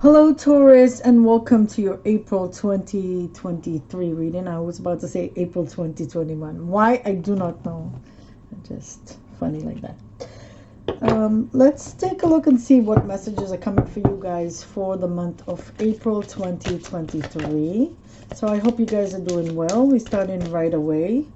Hello, Taurus, and welcome to your April 2023 reading. I was about to say April 2021. Why? I do not know. Just funny like that. Let's take a look and see what messages are coming for you guys for the month of April 2023. So I hope you guys are doing well. We're starting right away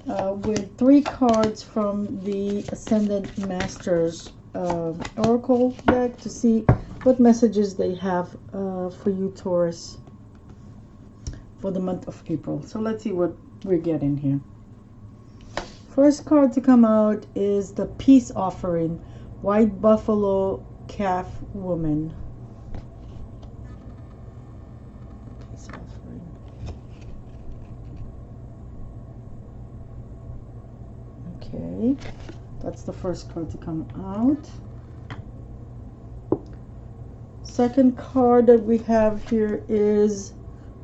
with three cards from the Ascendant Masters Oracle deck to see what messages they have for you, Taurus, for the month of April. So let's see what we're getting here. First card to come out is the Peace Offering, White Buffalo Calf Woman. Peace Offering. Okay, that's the first card to come out. Second card that we have here is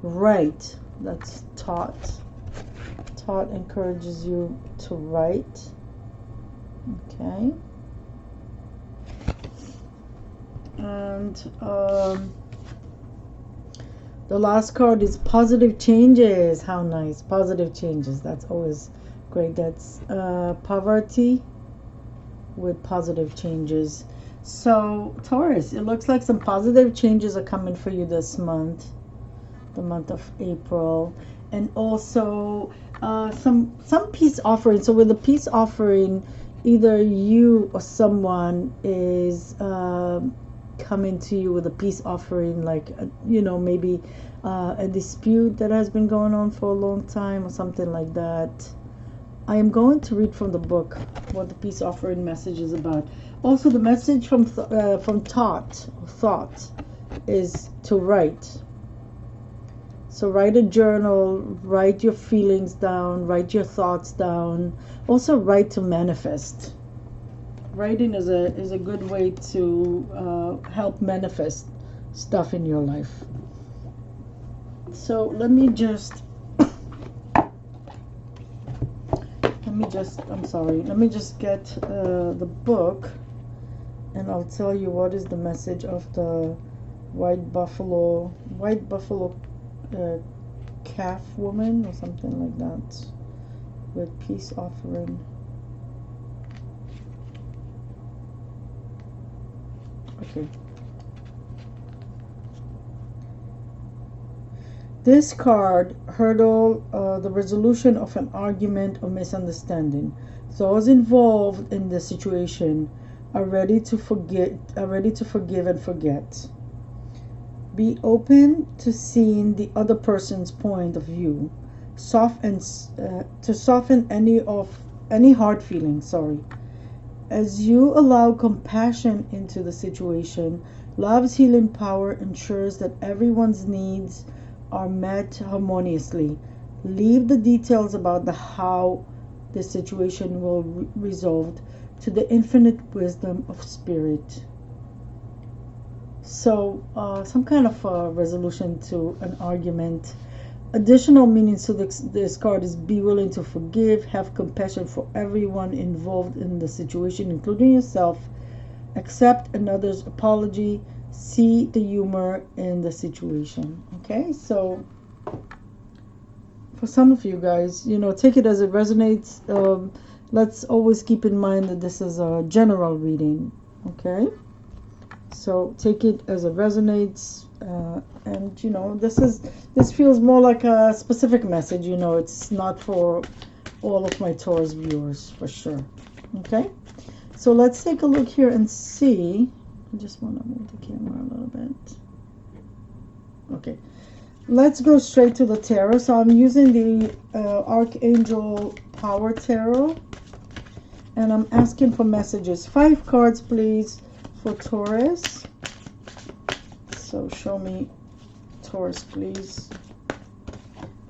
Write. That's taught. Taught encourages you to write. Okay. And the last card is Positive Changes. How nice. Positive Changes. That's always great. That's Poverty with Positive Changes. So, Taurus, it looks like some positive changes are coming for you this month, the month of April, and also some peace offering. So, with the peace offering, either you or someone is coming to you with a peace offering, like maybe a dispute that has been going on for a long time or something like that. I am going to read from the book what the peace offering message is about. Also, the message from thought is to write. So write a journal, write your feelings down, write your thoughts down. Also, write to manifest. Writing is a good way to help manifest stuff in your life. So let me just get the book, and I'll tell you what is the message of the white buffalo calf woman or something like that with peace offering. Okay. This card hurdle the resolution of an argument or misunderstanding. Those involved in the situation are ready to forgive and forget. Be open to seeing the other person's point of view. To soften any hard feelings. As you allow compassion into the situation, love's healing power ensures that everyone's needs are met harmoniously. Leave the details about how the situation will be resolved to the infinite wisdom of spirit. So, some kind of resolution to an argument. Additional meanings to this card is be willing to forgive, have compassion for everyone involved in the situation, including yourself, accept another's apology, see the humor in the situation. Okay, so for some of you guys, take it as it resonates. Let's always keep in mind that this is a general reading. Okay, so take it as it resonates, and this feels more like a specific message. It's not for all of my Taurus viewers for sure. Okay, so let's take a look here and see. I just want to move the camera a little bit. Okay, let's go straight to the tarot. So I'm using the Archangel Power Tarot, and I'm asking for messages. 5 cards, please, for Taurus. So show me Taurus, please.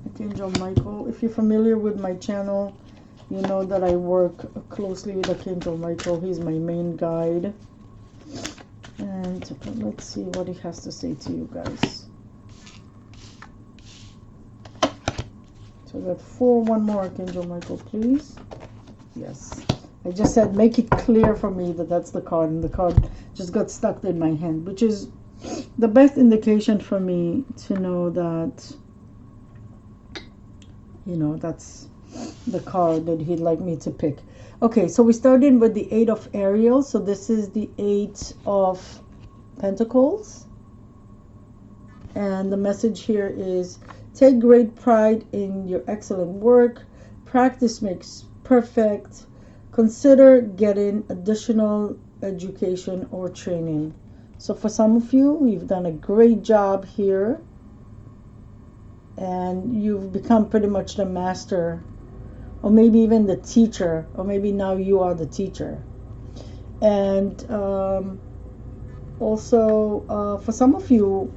Archangel Michael. If you're familiar with my channel, you know that I work closely with Archangel Michael. He's my main guide. And let's see what he has to say to you guys. So that 4, one more, Archangel Michael, please. Yes. I just said make it clear for me that that's the card, and the card just got stuck in my hand, which is the best indication for me to know that, that's the card that he'd like me to pick. Okay, so we started with the Eight of Ariel. So this is the Eight of Pentacles. And the message here is, take great pride in your excellent work. Practice makes perfect. Consider getting additional education or training. So for some of you, you've done a great job here. And you've become pretty much the master, or maybe even the teacher, or maybe now you are the teacher. And also for some of you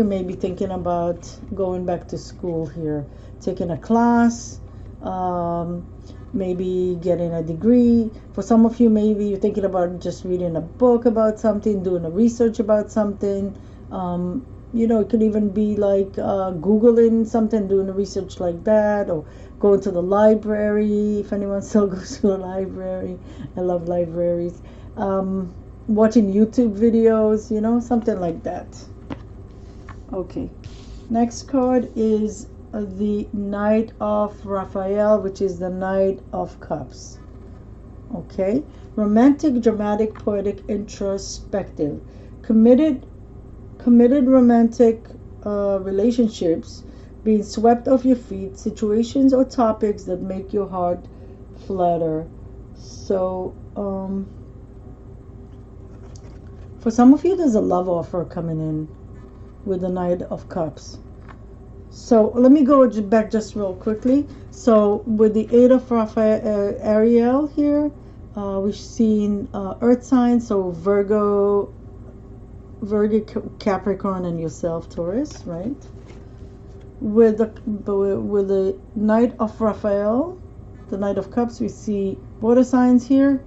may be thinking about going back to school here, taking a class, maybe getting a degree. For some of you, maybe you're thinking about just reading a book about something, doing a research about something. It could even be like Googling something, doing a research like that, or going to the library, if anyone still goes to a library. I love libraries. Watching YouTube videos, something like that. Okay, next card is the Knight of Raphael, which is the Knight of Cups. Okay, romantic, dramatic, poetic, introspective, committed romantic relationships, being swept off your feet, situations or topics that make your heart flutter. So for some of you, there's a love offer coming in with the Knight of Cups. So let me go back just real quickly. So with the Eight of Raphael, Ariel here, we've seen earth signs, so Virgo, Capricorn, and yourself, Taurus, right? With the Knight of Raphael, the Knight of Cups, we see water signs here.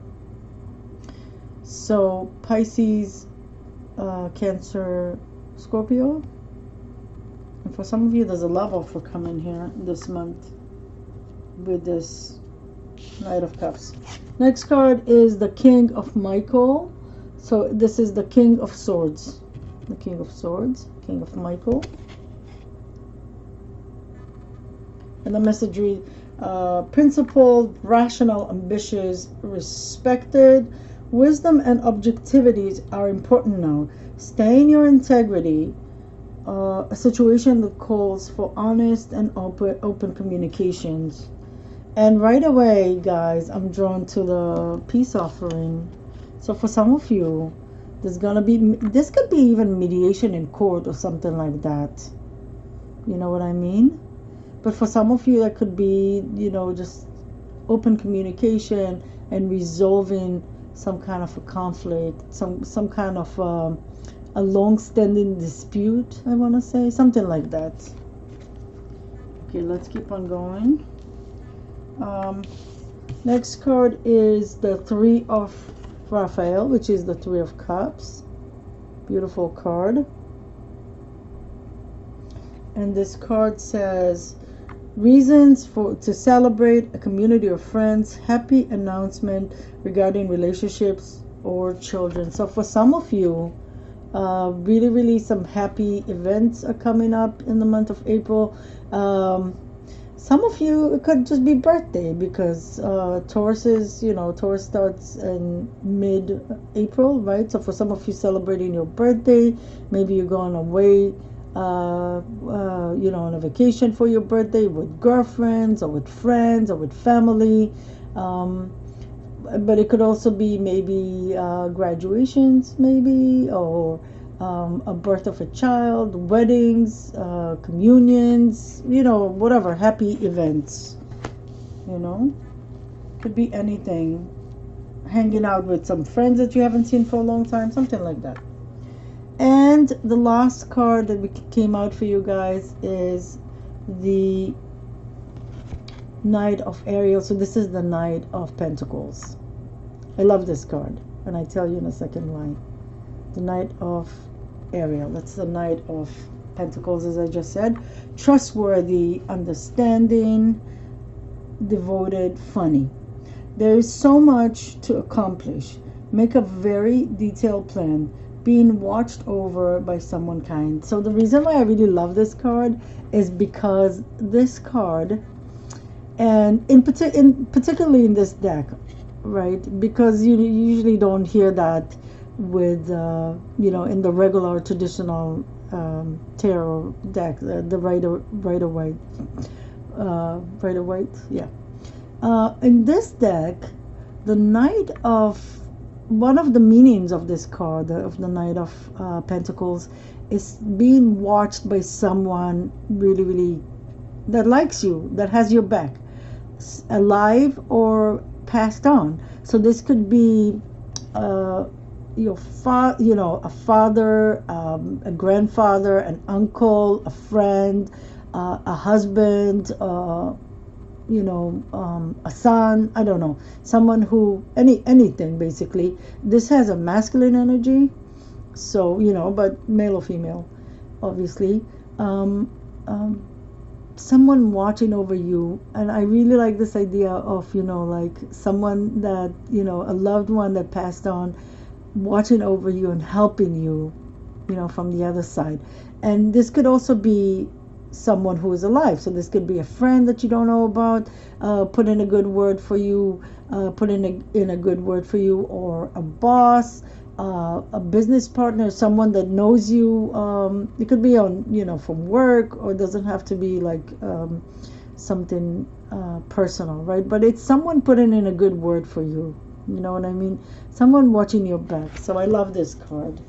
So Pisces, Cancer, Scorpio. And for some of you, there's a love offer coming here this month with this Knight of Cups. Next card is the King of Michael. So this is the King of Swords. The King of Swords, King of Michael. And the message reads, principled, rational, ambitious, respected. Wisdom and objectivities are important now. Stay in your integrity. A situation that calls for honest and open communications. And right away, guys, I'm drawn to the peace offering. So for some of you, this could be even mediation in court or something like that. You know what I mean? But for some of you, that could be, just open communication and resolving some kind of a conflict, some kind of a long-standing dispute, I want to say, something like that. Okay, let's keep on going. Next card is the Three of Raphael, which is the Three of Cups. Beautiful card. And this card says, reasons to celebrate, a community of friends, happy announcement regarding relationships or children. So for some of you, really some happy events are coming up in the month of April. Some of you, it could just be birthday, because Taurus starts in mid-April, right? So for some of you celebrating your birthday, maybe you're going away on a vacation for your birthday with girlfriends or with friends or with family. But it could also be maybe graduations, maybe, or a birth of a child, weddings, communions, whatever, happy events, could be anything. Hanging out with some friends that you haven't seen for a long time, something like that. And the last card that came out for you guys is the Knight of Ariel. So this is the Knight of Pentacles. I love this card, and I tell you in a second why. The Knight of Ariel. That's the Knight of Pentacles, as I just said. Trustworthy, understanding, devoted, funny. There is so much to accomplish. Make a very detailed plan. being watched over by someone kind. So the reason why I really love this card is because this card, and particularly in this deck, right? Because you usually don't hear that with in the regular traditional tarot deck, the Rider White, yeah. In this deck, the Knight of one of the meanings of this card, of the Knight of Pentacles, is being watched by someone really, really that likes you, that has your back, alive or passed on. So this could be your a father, a grandfather, an uncle, a friend, a husband, a son. I don't know, someone who anything basically. This has a masculine energy, so but male or female, obviously. Um, um, Someone watching over you, and I really like this idea of like someone that a loved one that passed on, watching over you and helping you from the other side. And this could also be someone who is alive, so this could be a friend that you don't know about, put in a good word for you, in a good word for you, or a boss, a business partner, someone that knows you. It could be on from work, or it doesn't have to be like something personal, right? But it's someone putting in a good word for you. You know what I mean? Someone watching your back. So I love this card.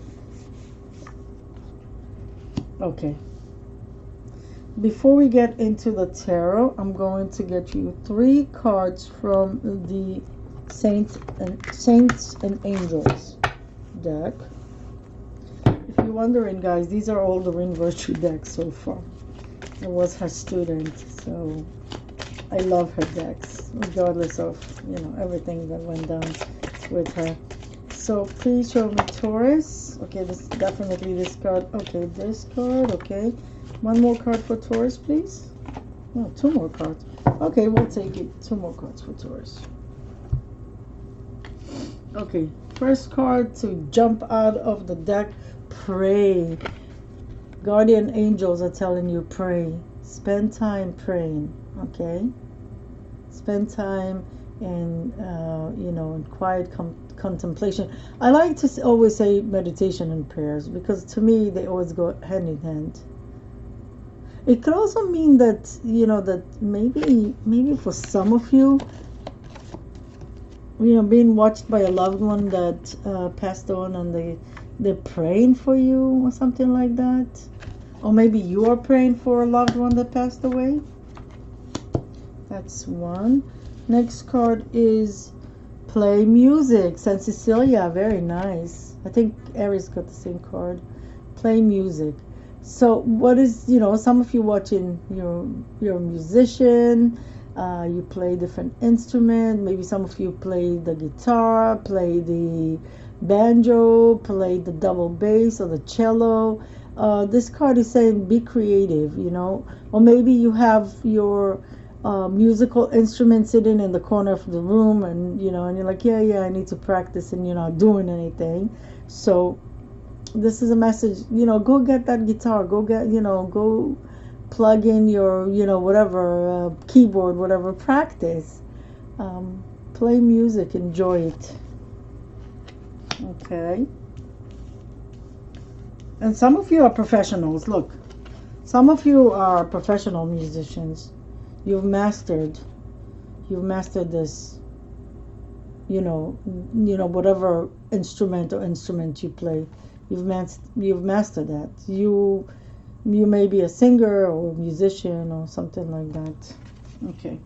Okay. Before we get into the tarot, I'm going to get you 3 cards from the Saints and Angels deck. If you're wondering, guys, these are all the Rin Virtue decks so far. I was her student, so I love her decks, regardless of everything that went down with her. So please show me Taurus. Okay, this definitely this card. Okay, this card. Okay, one more card for Taurus, please. No, 2 more cards. Okay, we'll take it. 2 more cards for Taurus. Okay, first card to jump out of the deck. Pray. Guardian angels are telling you pray. Spend time praying. Okay, spend time in in quiet contemplation. I like to always say meditation and prayers, because to me they always go hand in hand. It could also mean that that maybe for some of you, being watched by a loved one that passed on, and they're praying for you or something like that. Or maybe you are praying for a loved one that passed away. That's one. Next card is play music. San Cecilia, very nice. I think Aries got the same card. Play music. So what is, some of you watching, you're a musician, you play different instrument. Maybe some of you play the guitar, play the banjo, play the double bass or the cello. This card is saying be creative, or maybe you have your musical instrument sitting in the corner of the room, and and you're like, yeah, I need to practice, and you're not doing anything. So this is a message, go get that guitar, go get, go plug in your, whatever, keyboard, whatever, practice, play music, enjoy it. Okay. And some of you are professionals. Look, some of you are professional musicians. You've mastered this, whatever instrument you play. You've mastered that. You may be a singer or a musician or something like that. Okay,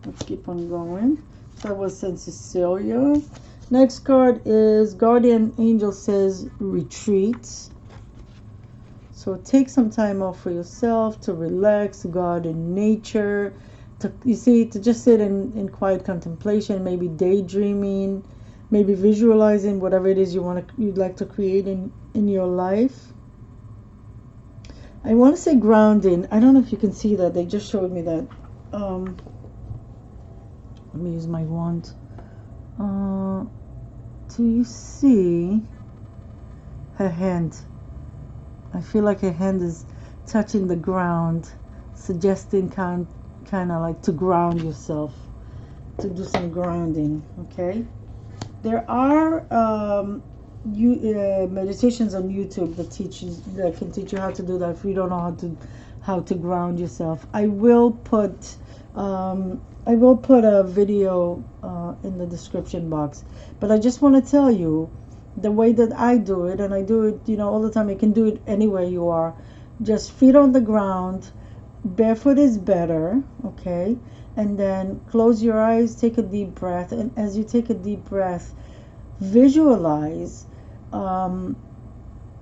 let's keep on going. That was San Cecilia. Next card is Guardian Angel says retreat. So take some time off for yourself to relax, to go out in nature, to just sit in quiet contemplation, maybe daydreaming, maybe visualizing whatever it is you'd like to create in your life. I want to say grounding. I don't know if you can see that. They just showed me that. Let me use my wand. Do you see? her hand. I feel like her hand is touching the ground, suggesting kind of like to ground yourself, to do some grounding. Okay. There are meditations on YouTube that can teach you how to do that if you don't know how to ground yourself. I will put a video in the description box, but I just want to tell you the way that I do it, and I do it, all the time. You can do it anywhere you are. Just feet on the ground, barefoot is better, okay? And then close your eyes, take a deep breath, and as you take a deep breath, visualize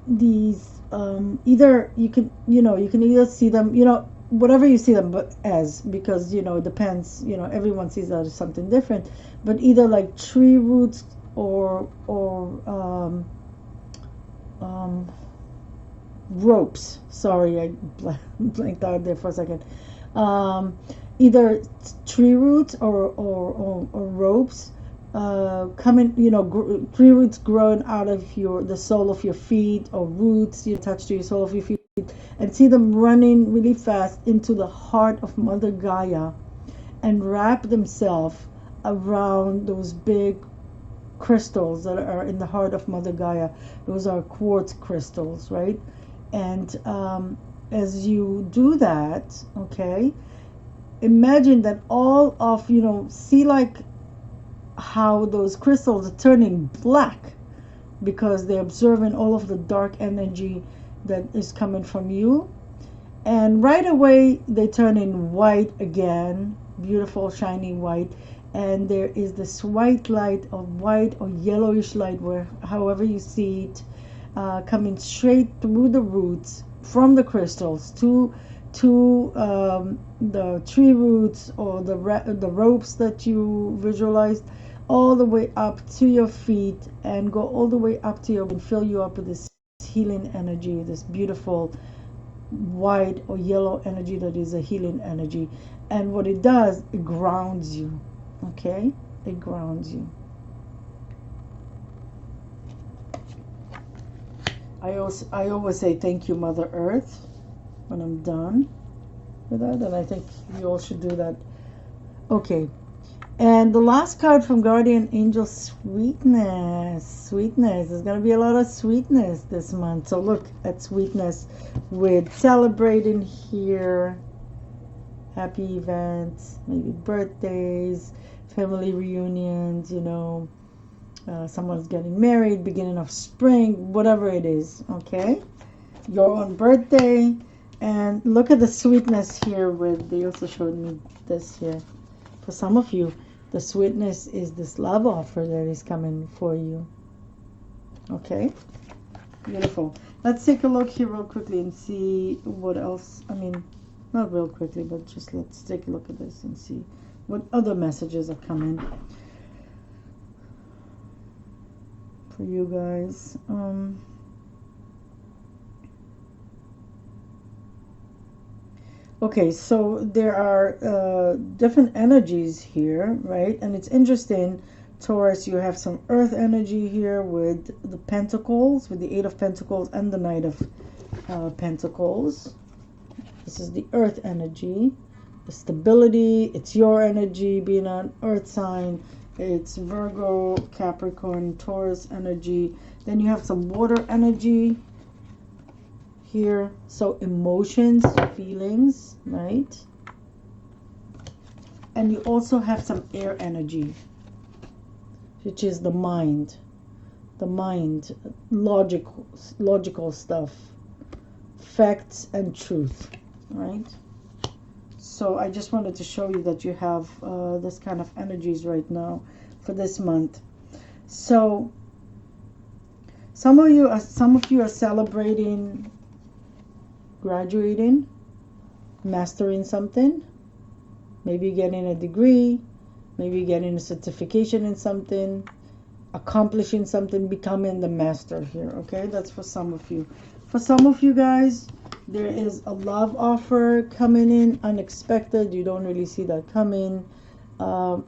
these either you can either see them, whatever you see them but as, because it depends, everyone sees that as something different, but either like tree roots or ropes. Sorry, I blanked out there for a second. Either tree roots or ropes coming, tree roots growing out of the sole of your feet, or roots you touch to your sole of your feet, and see them running really fast into the heart of Mother Gaia and wrap themselves around those big crystals that are in the heart of Mother Gaia. Those are quartz crystals, right? And as you do that, okay, imagine that all of, see like how those crystals are turning black because they're absorbing all of the dark energy that is coming from you. And right away, they turn in white again, beautiful, shiny white. And there is this white light, or white or yellowish light, where however you see it, coming straight through the roots from the crystals to the tree roots, or the ropes that you visualized, all the way up to your feet, and go all the way up to and fill you up with this healing energy, this beautiful white or yellow energy that is a healing energy. And what it does, it grounds you. Okay, it grounds you. I always say thank you, Mother Earth, when I'm done with that, and I think we all should do that. Okay, and the last card from Guardian Angel, sweetness. Sweetness. There's going to be a lot of sweetness this month. So look at sweetness with celebrating here, happy events, maybe birthdays, family reunions, someone's getting married, beginning of spring, whatever it is, okay? Your own birthday. And look at the sweetness here they also showed me this here. For some of you, the sweetness is this love offer that is coming for you. Okay? Beautiful. Let's take a look here real quickly and see what else. I mean, not real quickly, but just let's take a look at this and see what other messages are coming for you guys. Okay, so there are different energies here, right? And it's interesting, Taurus, you have some earth energy here with the pentacles, with the Eight of Pentacles and the Knight of Pentacles. This is the earth energy, the stability. It's your energy, being an earth sign. It's Virgo, Capricorn, Taurus energy. Then you have some water energy here, so emotions, feelings, right? And you also have some air energy, which is the mind, logical stuff, facts and truth, right? So I just wanted to show you that you have this kind of energies right now for this month. So some of you are celebrating graduating, mastering something, maybe getting a degree, maybe getting a certification in something, accomplishing something, becoming the master here. Okay, that's for some of you. For some of you guys, there is a love offer coming in unexpected. You don't really see that coming.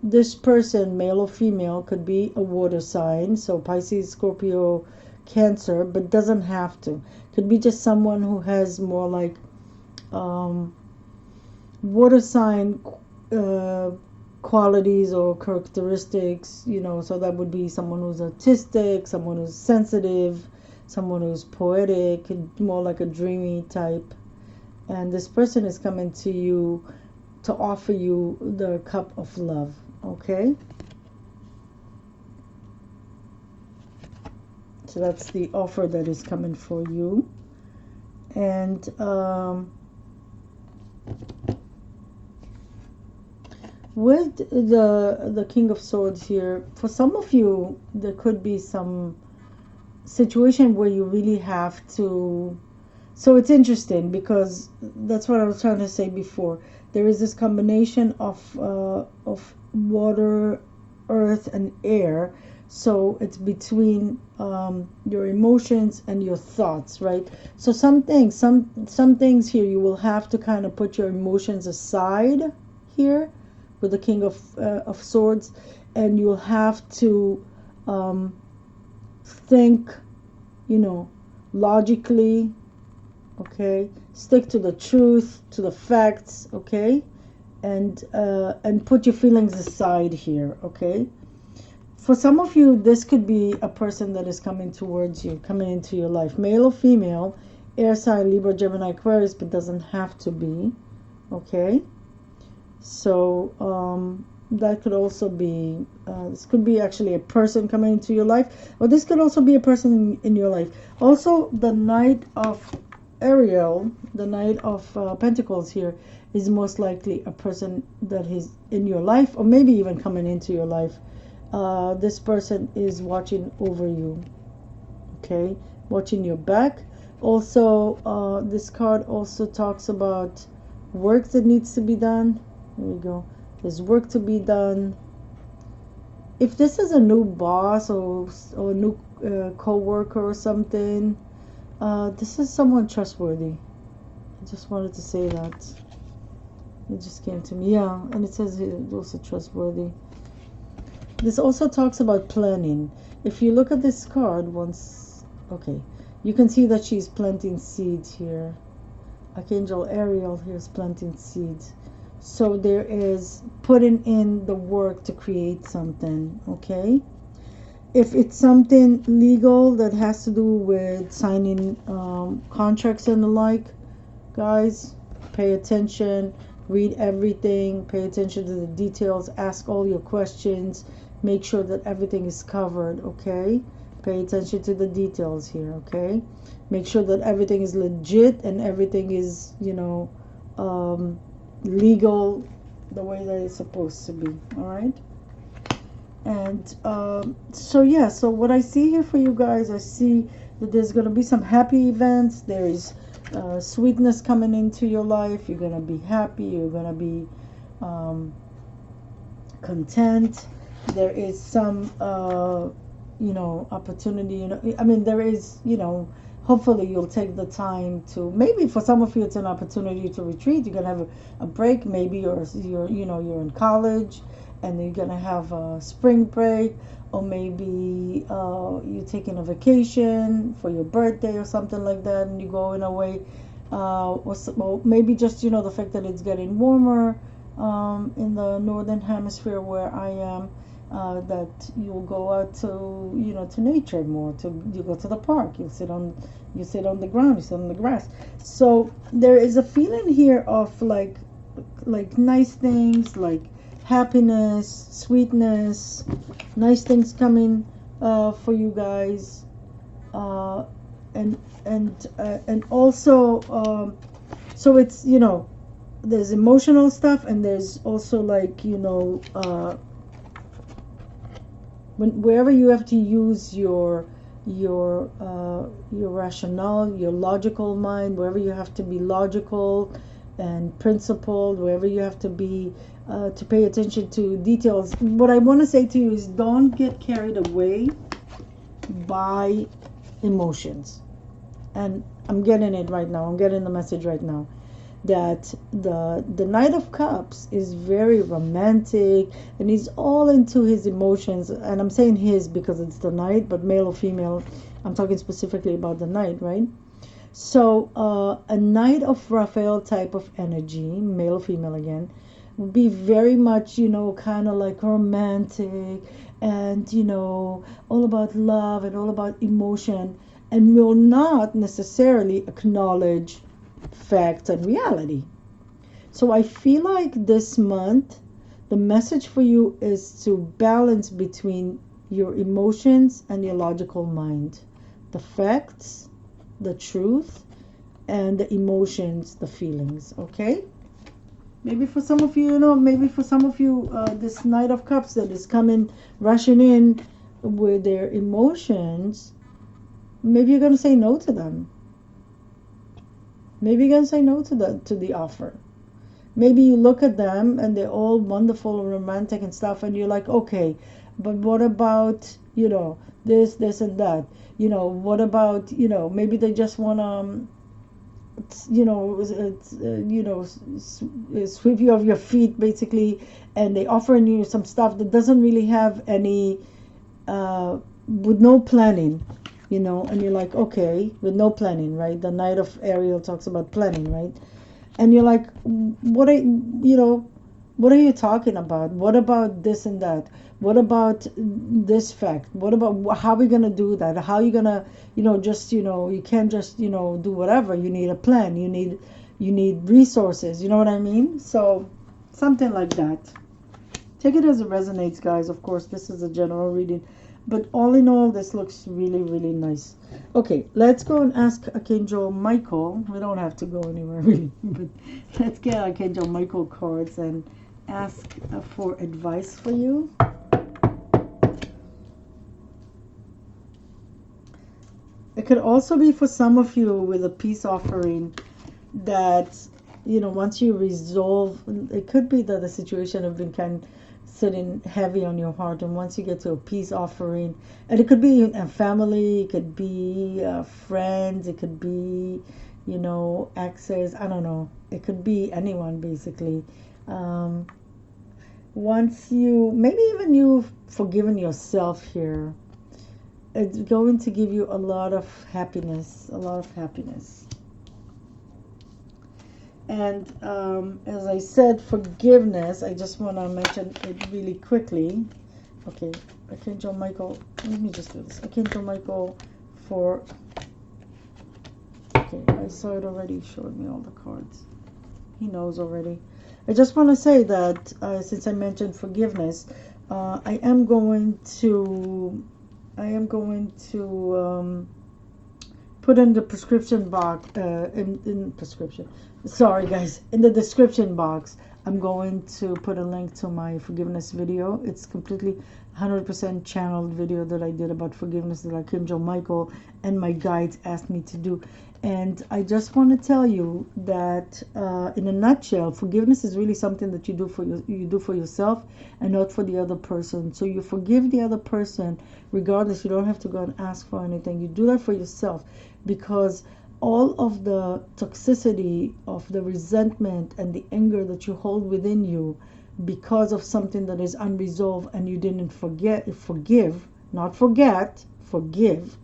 This person, male or female, could be a water sign, so Pisces, Scorpio, Cancer, but doesn't have to. Could be just someone who has more like water sign qualities or characteristics, so that would be someone who's artistic, someone who's sensitive, someone who's poetic, more like a dreamy type. And this person is coming to you to offer you the cup of love, okay? So that's the offer that is coming for you. And with the King of Swords here, for some of you, there could be some situation where you really have to. So it's interesting because that's what I was trying to say before. There is this combination of water, earth, and air. So it's between your emotions and your thoughts, right? So some things here you will have to kind of put your emotions aside here with the King of Swords, and you'll have to think, logically, okay? Stick to the truth, to the facts, okay? And put your feelings aside here, okay? For some of you, this could be a person that is coming towards you, coming into your life, male or female, air sign, Libra, Gemini, Aquarius, but doesn't have to be, okay? So that could also be, this could be actually a person coming into your life, or this could also be a person in your life. Also, the Knight of Ariel, the Knight of Pentacles here, is most likely a person that is in your life, or maybe even coming into your life. This person is watching over you, okay, watching your back. Also, this card also talks about work that needs to be done. Here we go. There's work to be done. If this is a new boss or a new co-worker or something, this is someone trustworthy. I just wanted to say that. It just came to me. Yeah, and it says it's also trustworthy. This also talks about planning. If you look at this card once, okay, you can see that she's planting seeds here. Archangel Ariel here is planting seeds. So there is putting in the work to create something, okay? If it's something legal that has to do with signing contracts and the like, guys, pay attention, read everything, pay attention to the details, ask all your questions, make sure that everything is covered, okay? Pay attention to the details here, okay? Make sure that everything is legit and everything is, legal the way that it's supposed to be, all right? And so what I see here for you guys, I see that there's going to be some happy events. There is sweetness coming into your life. You're going to be happy. You're going to be content. There is some opportunity, there is, hopefully you'll take the time to, maybe for some of you it's an opportunity to retreat. You're gonna have a break. Maybe you're in college and you're gonna have a spring break, or maybe you're taking a vacation for your birthday or something like that, and you're going away, or maybe just the fact that it's getting warmer in the northern hemisphere where I am. That you'll go out to nature more. You go to the park. You sit on the ground. You sit on the grass. So there is a feeling here of like nice things, like happiness, sweetness, nice things coming for you guys, and also so it's there's emotional stuff, and there's also like wherever you have to use your rationale, your logical mind, wherever you have to be logical and principled, wherever you have to be to pay attention to details. What I want to say to you is, don't get carried away by emotions. And I'm getting it right now. I'm getting the message right now. That the Knight of Cups is very romantic, and he's all into his emotions. And I'm saying his because it's the Knight, but male or female, I'm talking specifically about the Knight, right? So a Knight of Raphael type of energy, male or female again, would be very much, kind of like romantic and, all about love and all about emotion, and will not necessarily acknowledge fact and reality. So I feel like this month, the message for you is to balance between your emotions and your logical mind. The facts, the truth, and the emotions, the feelings, okay? Maybe for some of you, this Knight of Cups that is coming, rushing in with their emotions, maybe you're going to say no to them. Maybe you're going to say no to the offer. Maybe you look at them and they're all wonderful and romantic and stuff, and you're like, okay, but what about, this and that? What about, maybe they just want to, sweep you off your feet, basically, and they offering you some stuff that doesn't really have any, with no planning, and you're like, okay, with no planning, right? The Knight of Ariel talks about planning, right? And you're like, what are you talking about? What about this and that? What about this fact? What about how are we gonna do that? How are you gonna, just, you can't just, do whatever. You need a plan. You need resources. You know what I mean? So something like that. Take it as it resonates, guys. Of course, this is a general reading, but all in all, this looks really, really nice. Okay, let's go and ask Archangel Michael. We don't have to go anywhere really, but let's get Archangel Michael cards and ask for advice for you. It could also be for some of you with a peace offering that, once you resolve, it could be that the situation has been kind of sitting heavy on your heart, and once you get to a peace offering, and it could be a family, it could be friends, it could be, exes, I don't know, it could be anyone basically. Once maybe even you've forgiven yourself here, it's going to give you a lot of happiness, And as I said, forgiveness, I just want to mention it really quickly. Okay, Archangel Michael, let me just do this. Archangel Michael for, okay, I saw it already, he showed me all the cards. He knows already. I just want to say that since I mentioned forgiveness, I am going to put in the prescription box, in the description box, I'm going to put a link to my forgiveness video. It's completely 100% channeled video that I did about forgiveness that Archangel Michael and my guides asked me to do. And I just want to tell you that in a nutshell, forgiveness is really something that you do for yourself and not for the other person. So you forgive the other person regardless. You don't have to go and ask for anything. You do that for yourself, because all of the toxicity of the resentment and the anger that you hold within you because of something that is unresolved and you didn't forgive, not forget, forgive,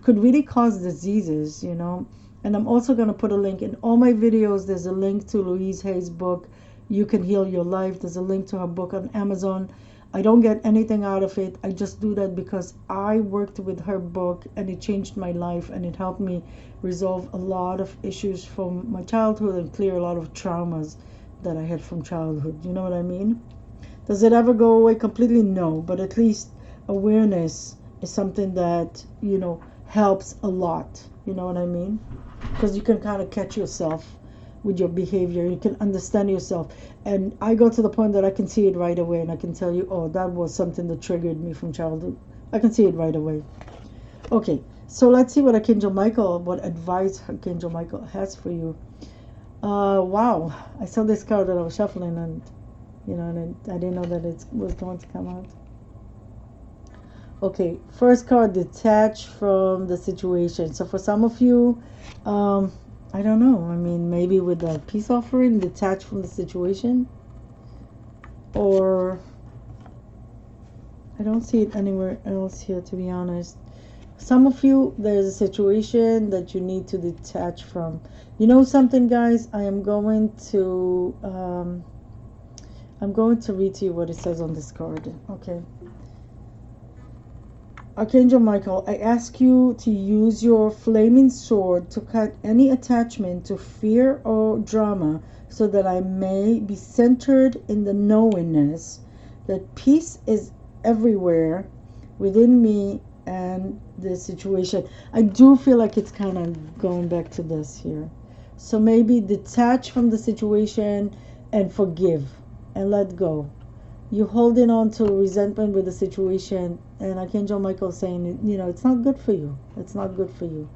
could really cause diseases, And I'm also going to put a link in all my videos. There's a link to Louise Hay's book, You Can Heal Your Life. There's a link to her book on Amazon. I don't get anything out of it. I just do that because I worked with her book and it changed my life, and it helped me resolve a lot of issues from my childhood and clear a lot of traumas that I had from childhood. You know what I mean? Does it ever go away completely? No, but at least awareness is something that, helps a lot. You know what I mean? Because you can kind of catch yourself with your behavior. You can understand yourself. And I go to the point that I can see it right away, and I can tell you, oh, that was something that triggered me from childhood. I can see it right away. Okay, so let's see what advice Archangel Michael has for you. Wow, I saw this card that I was shuffling, and I didn't know that it was going to come out. Okay, first card, detach from the situation. So for some of you, I don't know. I mean, maybe with a peace offering, detach from the situation. Or I don't see it anywhere else here, to be honest. Some of you, there's a situation that you need to detach from. You know something, guys? I'm going to read to you what it says on this card. Okay. Archangel Michael, I ask you to use your flaming sword to cut any attachment to fear or drama so that I may be centered in the knowingness that peace is everywhere within me and the situation. I do feel like it's kind of going back to this here. So maybe detach from the situation and forgive and let go. You're holding on to resentment with the situation, and Archangel Michael saying, you know, it's not good for you. It's not good for you.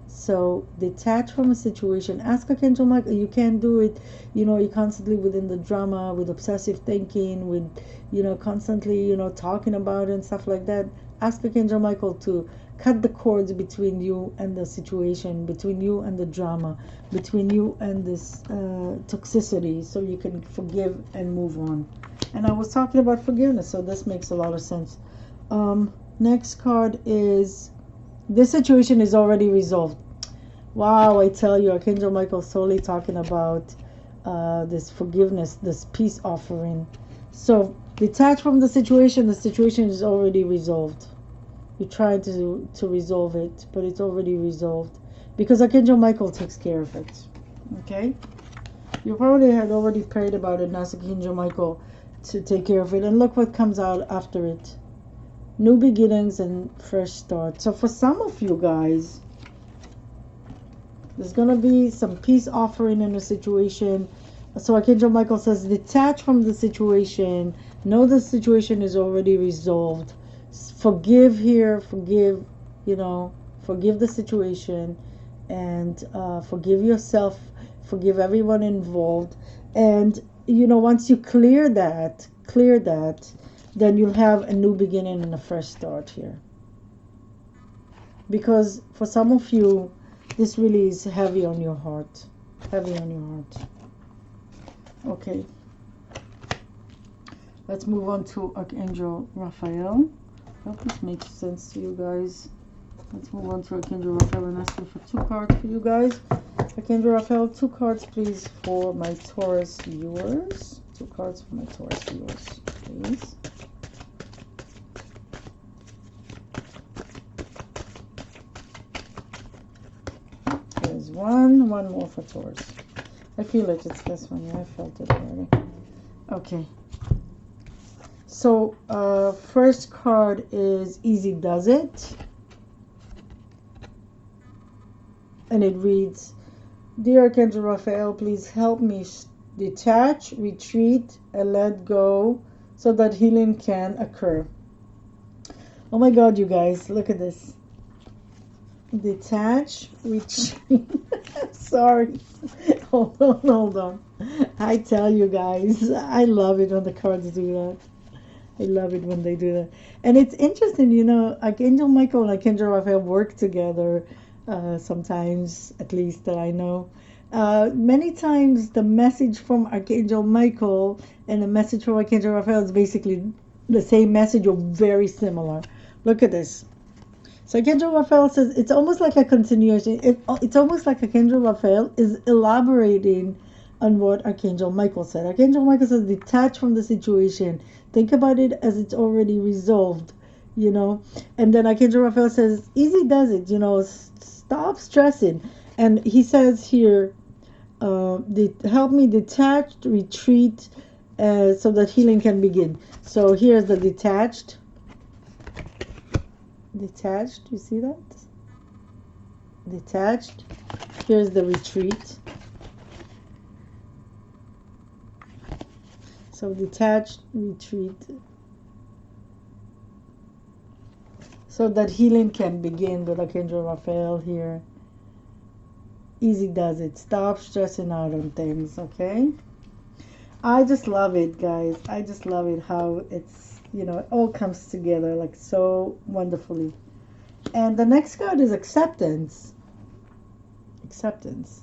So detach from a situation. Ask Archangel Michael. You can't do it. You know, you're constantly within the drama, with obsessive thinking, with, you know, constantly, you know, talking about it and stuff like that. Ask Archangel Michael to cut the cords between you and the situation, between you and the drama, between you and this toxicity, so you can forgive and move on. And I was talking about forgiveness, so this makes a lot of sense. Next card is, this situation is already resolved. Wow, I tell you, Archangel Michael solely talking about this forgiveness, this peace offering. So detach from the situation is already resolved. You're trying to resolve it, but it's already resolved because Archangel Michael takes care of it. Okay? You probably had already prayed about it and asked Archangel Michael to take care of it, and look what comes out after it. New beginnings and fresh start. So for some of you guys, there's going to be some peace offering in a situation. So Archangel Michael says, detach from the situation. Know the situation is already resolved. Forgive here, forgive, you know, forgive the situation, and forgive yourself, forgive everyone involved. And, you know, once you clear that, then you'll have a new beginning and a fresh start here. Because for some of you, this really is heavy on your heart. Heavy on your heart. Okay. Let's move on to Archangel Raphael. I hope this makes sense to you guys. Let's move on to Archangel Raphael and ask you for 2 cards for you guys. Archangel Raphael, 2 cards please for my Taurus viewers. 2 cards for my Taurus viewers, please. There's one more for Taurus. I feel it, it's this one. Yeah, I felt it already. Okay. So, first card is Easy Does It. And it reads, Dear Archangel Raphael, please help me detach, retreat, and let go so that healing can occur. Oh my God, you guys, look at this. Detach, retreat. Sorry. Hold on. I tell you guys, I love it when the cards do that. I love it when they do that. And it's interesting, you know, Archangel Michael and Archangel Raphael work together sometimes, at least that I know. Many times the message from Archangel Michael and the message from Archangel Raphael is basically the same message or very similar. Look at this. So Archangel Raphael says it's almost like a continuation. It's almost like Archangel Raphael is elaborating on what Archangel Michael said. Archangel Michael says detach from the situation. Think about it as it's already resolved, you know. And then Archangel Raphael says, easy does it, you know, stop stressing. And he says here, help me detach, retreat, so that healing can begin. So here's the detached, you see that? Detached. Here's the retreat. So detached, retreat, so that healing can begin with Archangel Raphael here. Easy does it. Stop stressing out on things, okay? I just love it, guys. I just love it how it's, you know, it all comes together like so wonderfully. And the next card is acceptance. Acceptance.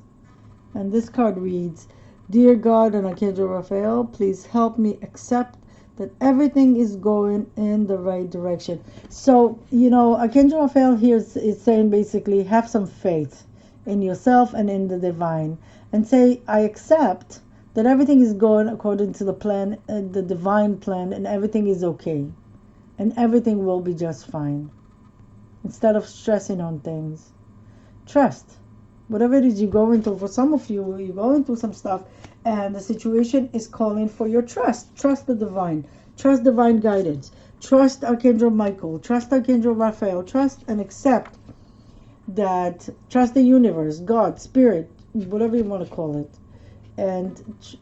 And this card reads, Dear God and Archangel Raphael, please help me accept that everything is going in the right direction. So, Archangel Raphael here is saying basically have some faith in yourself and in the divine, and say, I accept that everything is going according to the plan, the divine plan, and everything is okay, and everything will be just fine. Instead of stressing on things, trust. Whatever it is you're going through, for some of you, you're going through some stuff, and the situation is calling for your trust. Trust the divine. Trust divine guidance. Trust Archangel Michael. Trust Archangel Raphael. Trust and accept that. Trust the universe, God, spirit, whatever you want to call it. And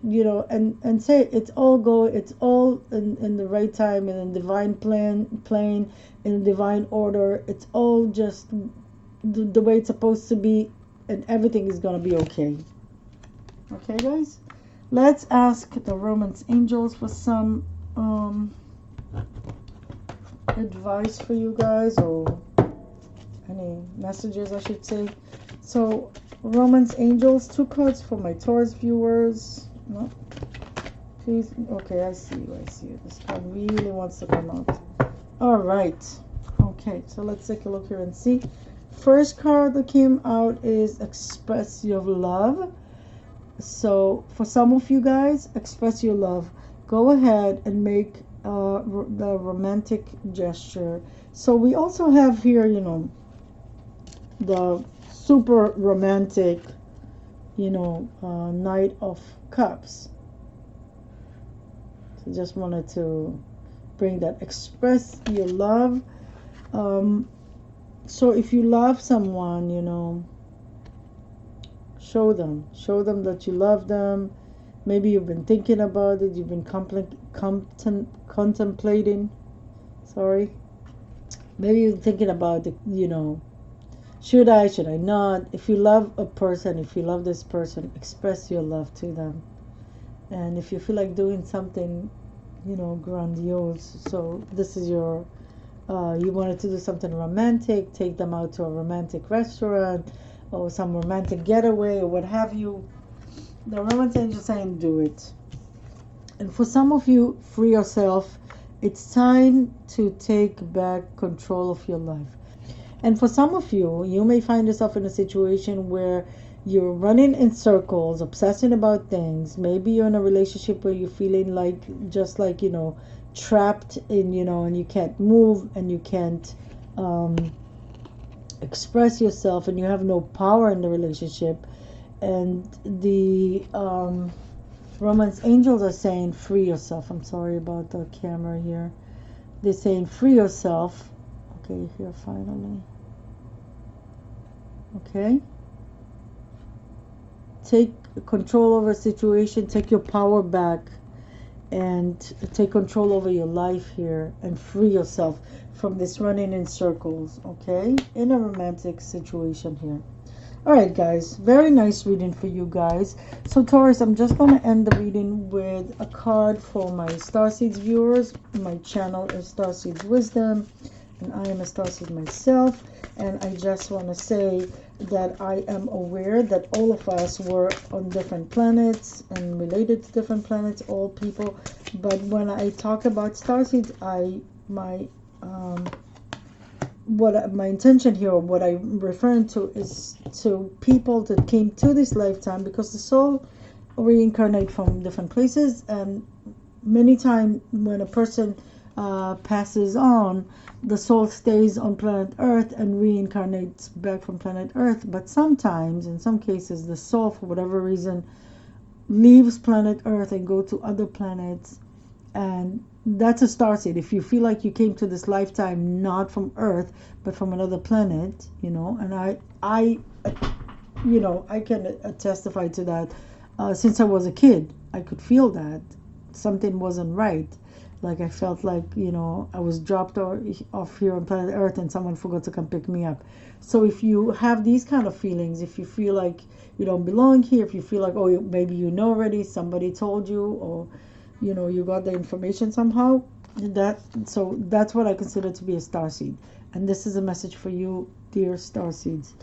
and say it's all in the right time, and in divine plane, in divine order. It's all just the way it's supposed to be, and everything is going to be okay. Okay, guys, let's ask the Romance angels for some advice for you guys, or any messages, I should say. So, Romance angels, 2 cards for my Taurus viewers. No, please. Okay, I see you. This card really wants to come out. All right. Okay, so let's take a look here and see. First card that came out is express your love. So for some of you guys, express your love. Go ahead and make the romantic gesture. So we also have here, the super romantic, Knight of Cups. So just wanted to bring that. Express your love. So if you love someone, show them that you love them. Maybe you've been thinking about it, you've been contemplating, maybe you're thinking about it, should I not. If you love a person, if you love this person, express your love to them. And if you feel like doing something, grandiose, so this is your you wanted to do something romantic, take them out to a romantic restaurant or some romantic getaway or what have you, the Romance angel saying do it. And for some of you, free yourself. It's time to take back control of your life. And for some of you, you may find yourself in a situation where you're running in circles, obsessing about things. Maybe you're in a relationship where you're feeling like, just like, trapped in, and you can't move, and you can't express yourself, and you have no power in the relationship. And the Romance angels are saying free yourself. I'm sorry about the camera here. They're saying free yourself. Okay, here finally. Okay, take control over a situation, take your power back, and take control over your life here, and free yourself from this running in circles, okay, in a romantic situation here. All right, guys, very nice reading for you guys. So Taurus, I'm just going to end the reading with a card for my Starseeds viewers. My channel is Starseeds Wisdom, and I am a Starseed myself. And I just want to say that I am aware that all of us were on different planets and related to different planets, all people. But when I talk about starseeds, my intention here, or what I'm referring to, is to people that came to this lifetime, because the soul reincarnate from different places, and many times when a person passes on, the soul stays on planet Earth and reincarnates back from planet Earth. But sometimes, in some cases, the soul, for whatever reason, leaves planet Earth and go to other planets. And that's a starseed. If you feel like you came to this lifetime not from Earth but from another planet, and I can testify to that. Since I was a kid, I could feel that something wasn't right. Like I felt like, I was dropped off here on planet Earth and someone forgot to come pick me up. So if you have these kind of feelings, if you feel like you don't belong here, if you feel like, oh, maybe already, somebody told you, or, you got the information somehow, so that's what I consider to be a starseed. And this is a message for you, dear starseeds.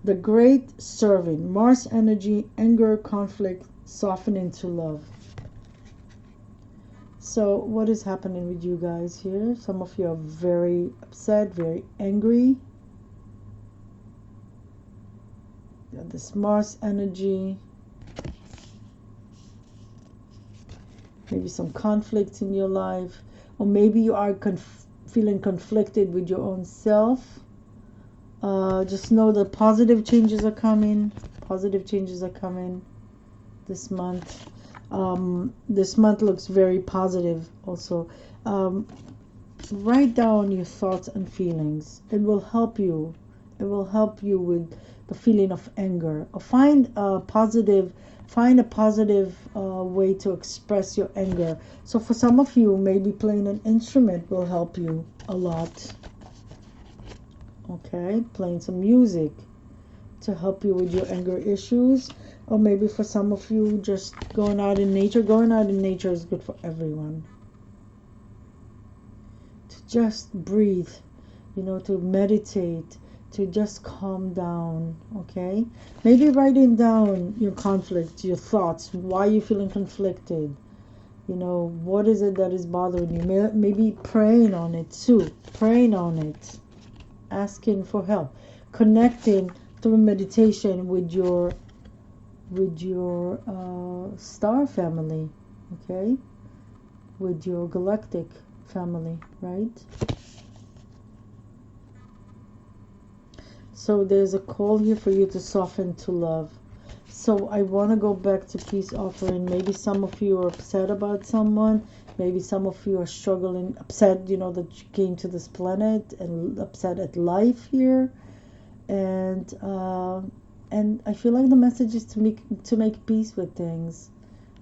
The great serving, Mars energy, anger, conflict, softening to love. So what is happening with you guys here? Some of you are very upset, very angry. You have this Mars energy. Maybe some conflict in your life. Or maybe you are feeling conflicted with your own self. Just know that positive changes are coming. Positive changes are coming this month. This month looks very positive also. Write down your thoughts and feelings. It will help you. It will help you with the feeling of anger. Or find a positive way to express your anger. So for some of you, maybe playing an instrument will help you a lot. Okay, playing some music to help you with your anger issues. Or maybe for some of you, just going out in nature. Going out in nature is good for everyone. To just breathe, you know, to meditate, to just calm down, okay? Maybe writing down your conflict, your thoughts, why you're feeling conflicted. You know, what is it that is bothering you? Maybe praying on it too. Praying on it. Asking for help. Connecting through meditation with your star family, okay? With your galactic family, right? So there's a call here for you to soften to love. So I want to go back to peace offering. Maybe some of you are upset about someone. Maybe some of you are struggling, upset, you know, that you came to this planet, and upset at life here. And I feel like the message is to make peace with things.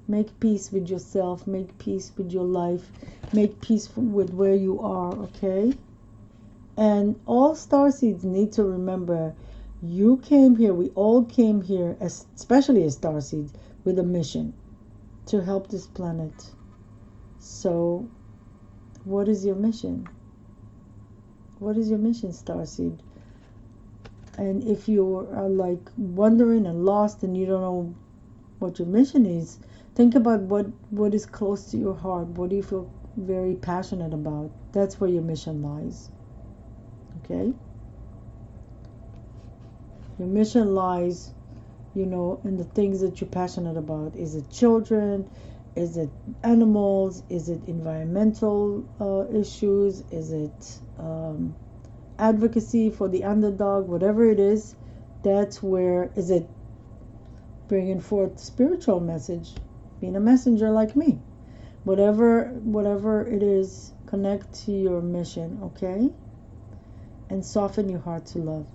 Make peace with yourself. Make peace with your life. Make peace with where you are, okay? And all starseeds need to remember, you came here, we all came here, especially as starseeds, with a mission to help this planet. So, what is your mission? What is your mission, starseed? And if you are like wondering and lost and you don't know what your mission is, think about what is close to your heart. What do you feel very passionate about? That's where your mission lies. Okay? Your mission lies, you know, in the things that you're passionate about. Is it children? Is it animals? Is it environmental issues? Is it advocacy for the underdog? Whatever it is, that's where. Is it bringing forth spiritual message? Being a messenger like me. Whatever it is, connect to your mission, okay? And soften your heart to love.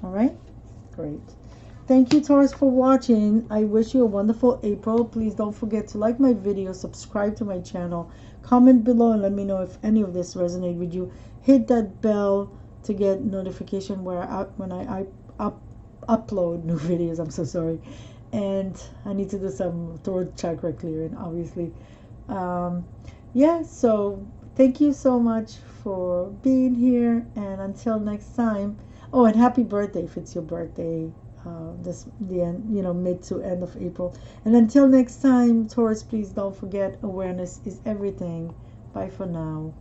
All right? Great. Thank you, Taurus, for watching. I wish you a wonderful April. Please don't forget to like my video, subscribe to my channel, comment below, and let me know if any of this resonated with you. Hit that bell to get notification when I upload new videos. I'm so sorry. And I need to do some throat chakra clearing, obviously. Yeah, so thank you so much for being here, and until next time. Oh, and happy birthday if it's your birthday, the end, you know, mid to end of April. And until next time, Taurus, please don't forget, awareness is everything. Bye for now.